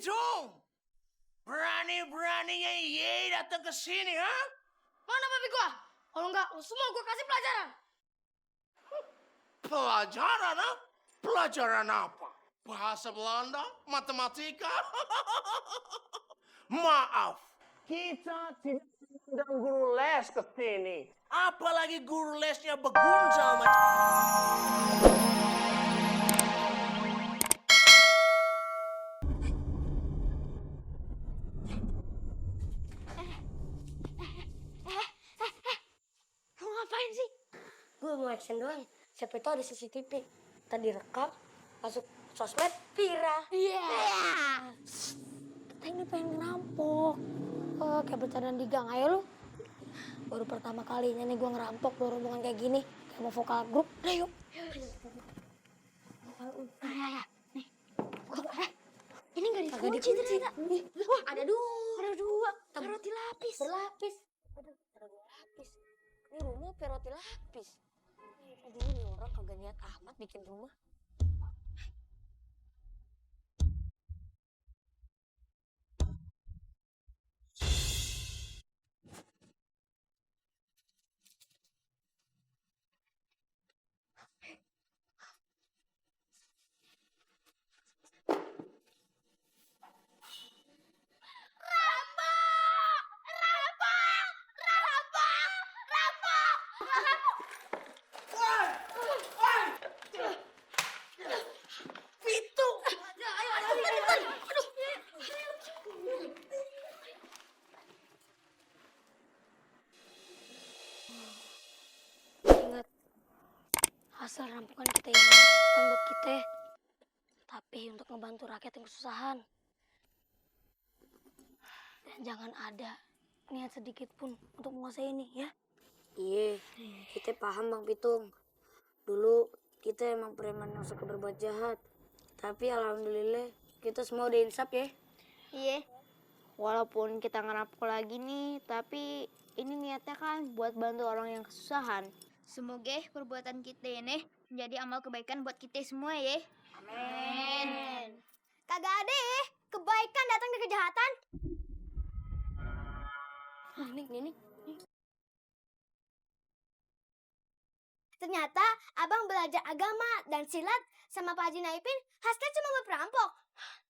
Pitung? Berani-beraninya Ye datang ke sini, ha? Mana babi gua? Kalau enggak, lu semua gua kasih pelajaran. Pelajaran, ha? Pelajaran apa? Bahasa Belanda? Matematika? Maaf, kita tidak mengundang guru les ke sini. Apalagi guru lesnya begunjal macam... Lu ngapain sih? Gue mau action doang. Siapa tahu ada CCTV. Tadi rekam, masuk sosmed, viral. Iya. Kita ini pengen ngerampok. Kayak bercandaan di gang aja lu. Baru pertama kalinya nih gue ngerampok rombongan kayak gini. Kayak mau vokal grup. Udah yuk. Ya. Nih. Ini nggak dikunci ternyata. Wah, ada dua. Roti lapis. Berlapis. Aduh, ada 2 lapis. Ini rumah pakai roti lapis. Aduh, ini orang kagak niat amat bikin rumah. Ingat, hasil rampokan kita ini bukan buat kita, tapi untuk ngebantu rakyat yang kesusahan. Dan jangan ada niat sedikit pun untuk menguasai ini, ya. Iya, kita paham Bang Pitung. Dulu kita emang preman yang suka berbuat jahat. Tapi alhamdulillah kita semua udah insaf ya. Iya, walaupun kita ngerampok lagi nih, tapi ini niatnya kan buat bantu orang yang kesusahan. Semoga perbuatan kita ini menjadi amal kebaikan buat kita semua ya. Amin. Kagak ada ya, kebaikan datang dari kejahatan. Nih. Ternyata abang belajar agama dan silat sama Pak Haji Naipin hasilnya cuma buat perampok.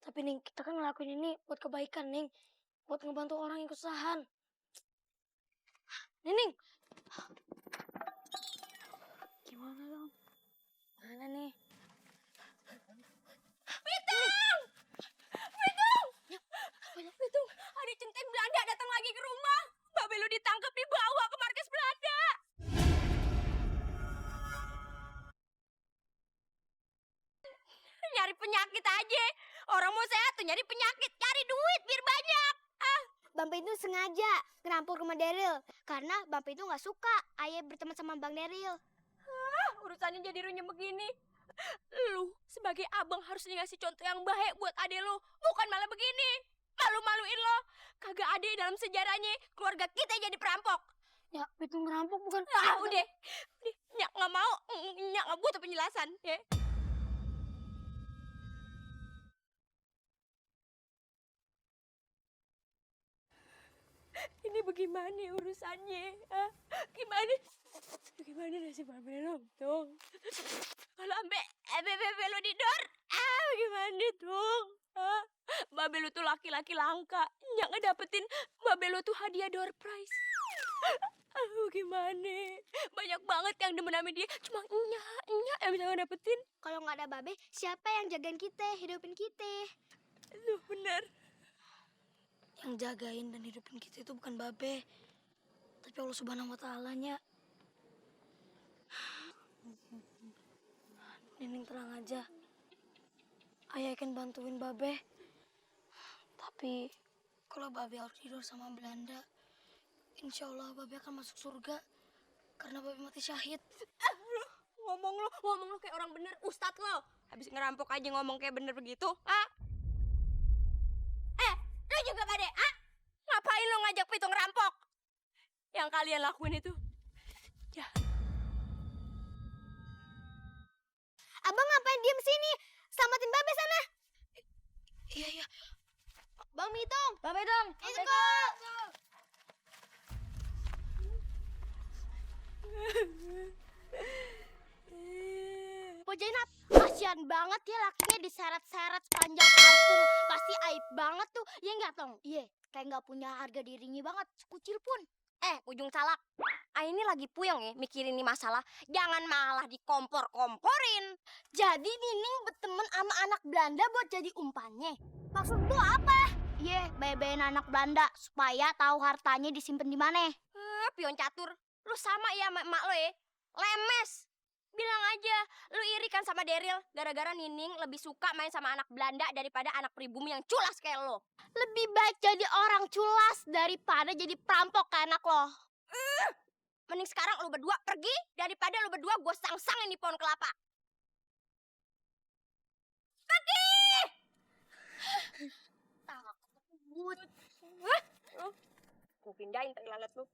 Tapi Ning, kita kan ngelakuin ini buat kebaikan, Ning. Buat ngebantu orang yang kesusahan. Ning. Gimana dong? Mana nih? Pitung, hari centeng Belanda datang lagi ke rumah. Babe lu ditangkap dibawa ke markas Belanda. Nyari penyakit aja. Orang mau sehat tuh nyari penyakit, cari duit biar banyak. Bang Pitung sengaja ngerampok rumah Daryl karena Bang Pitung nggak suka ayah berteman sama Bang Daryl. Urusannya jadi runyem begini. Lu sebagai abang harus ngasih contoh yang baik buat adek lu, bukan malah begini. Malu-maluin lo. Kagak ada dalam sejarahnya keluarga kita jadi perampok. Ya, itu ngerampok bukan? Udah. Nyak nggak mau, nyak nggak butuh penjelasan. Ya. Ini bagaimana urusannya? Gimana nasib Babe lo, Tung? Kalau ambek Babe lo didor, gimana, Tung? Babe lo tuh laki-laki langka. Nyak ngedapetin Babe lo tuh hadiah door prize. Gimana? Banyak banget yang demen sama dia. Cuma nyak yang bisa ngedapetin. Kalau nggak ada Babe, siapa yang jagain kita, hidupin kita? Lu bener. Yang jagain dan hidupin kita itu bukan Babe, tapi Allah Subhanahu wa Ta'ala-nya. Nining tenang aja. Ayah akan bantuin Babe. Tapi kalau Babe harus tidur sama Belanda, insya Allah Babe akan masuk surga karena Babe mati syahid. Ngomong lu kayak orang bener, ustad lo. Habis ngerampok aja ngomong kayak bener begitu, lu juga Bade, ngapain lo ngajak Pitung ngerampok? Yang kalian lakuin itu jahat. Abang ngapain diem sini? Selamatin Babe sana. Iya. Bang Pitung. Bang Pitung. Ikut. Po Jainab, kasihan banget ya lakinya diseret-seret sepanjang kampung. Pasti aib banget tuh. Iya nggak, Tong? Iya, kayak nggak punya harga dirinya banget. Sekucil pun. Ujung salak. Ini lagi puyeng ya mikirin nih masalah. Jangan malah dikompor-komporin. Jadi Nining berteman sama anak Belanda buat jadi umpannya. Maksud lu apa? Iya, bayain anak Belanda supaya tahu hartanya disimpan di mana. Pion catur. Lu sama ya sama emak lo ya. Lemes. Bilang aja, lu iri kan sama Daryl. Gara-gara Nining lebih suka main sama anak Belanda daripada anak pribumi yang culas kayak lo. Lebih baik jadi orang culas daripada jadi perampok kayak anak lo. Mending sekarang lu berdua pergi daripada lu berdua gue sang-sangin di pohon kelapa. Pergi! Takut. Gue pindahin tadi lalat lu.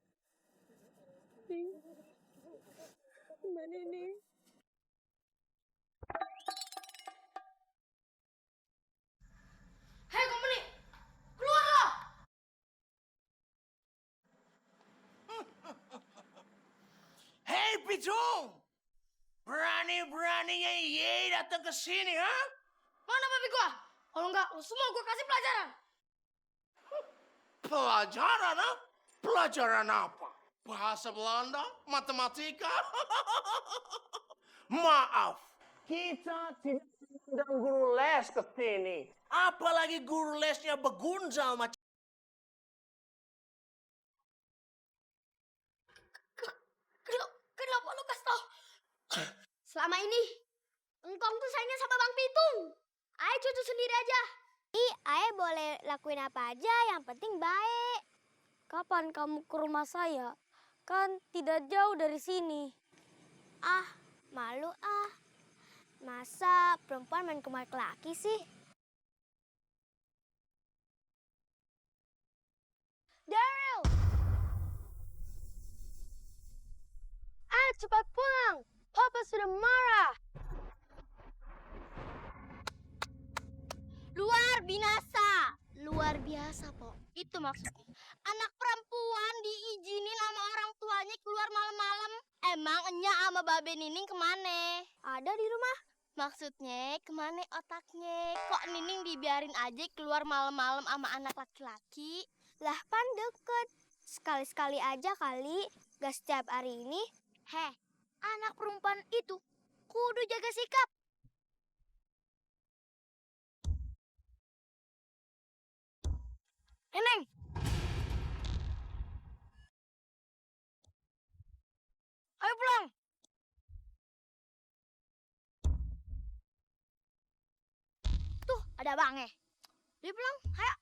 Gimana nih? Hei company, keluar lo! Hei Pitung! Berani-beraninya Ye datang ke sini, ha? Mana babi gua? Kalau enggak, lo semua gua kasih pelajaran. Pelajaran, ha? Pelajaran apa? Bahasa Belanda? Matematika? Maaf, kita tidak mengundang guru les ke sini. Apalagi guru lesnya begunjal macam... Kenapa lo kasih tau? Selama ini, engkong tuh sayangnya sama Bang Pitung. Ayo cucu sendiri aja. Ayo boleh lakuin apa aja, yang penting baik. Kapan kamu ke rumah saya? Kan tidak jauh dari sini. Ah, malu ah. Masa perempuan main ke laki sih? Daryl! Cepat pulang. Papa sudah marah. Luar binasa. Luar biasa, Po. Itu maksudnya. Anak perempuan diizinin sama orang tuanya keluar malam-malam. Emang Enya sama Babe Nining kemana? Ada di rumah. Maksudnya kemana otaknya? Kok Nining dibiarin aja keluar malam-malam sama anak laki-laki? Lah kan deket. Sekali-sekali aja kali. Gak setiap hari ini. Heh, anak perempuan itu kudu jaga sikap. Neneng! Ayo pulang! Tuh, ada abangnya. Dia pulang, ayo.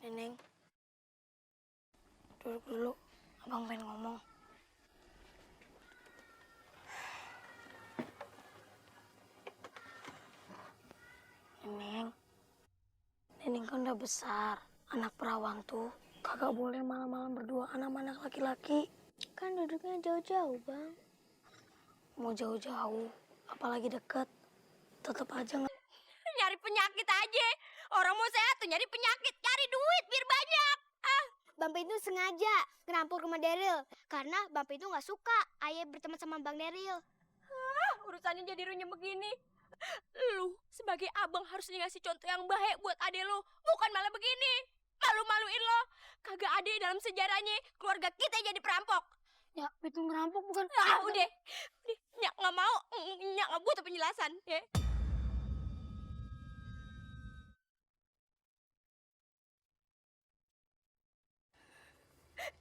Neneng, duduk dulu. Abang pengen ngomong. Neneng kan udah besar. Anak perawan tuh kagak boleh malam-malam berduaan sama anak laki-laki. Kan duduknya jauh-jauh, Bang. Mau jauh-jauh, apalagi deket, tetep aja nggak. Nyari penyakit aja. Orang mau sehat tuh nyari penyakit, cari duit biar banyak. Bang Pe itu sengaja ngerampok rumah Daryl. Karena Bang Pe itu gak suka ayah berteman sama Bang Daryl. Urusannya jadi runyem begini. Lu sebagai abang harus ngasih contoh yang baik buat adek lu. Bukan malah begini. Malu-maluin lo. Kagak ada dalam sejarahnya keluarga kita jadi perampok. Ya, itu ngerampok bukan. Udah. Nyak gak mau. Nyak gak butuh penjelasan. Ya.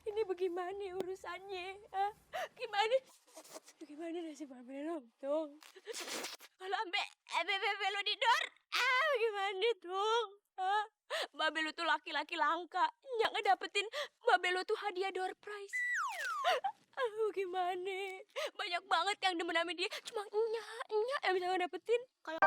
Ini bagaimana urusannya? Gimana nasib Babelong, Tung? Kalau ambek lo didor, gimana, Tung? Babel tuh laki-laki langka. Nyak ngedapetin Babel tuh hadiah door prize. Aduh gimana? Banyak banget yang demen sama dia. Cuma nya yang bisa ngedapetin. Kalau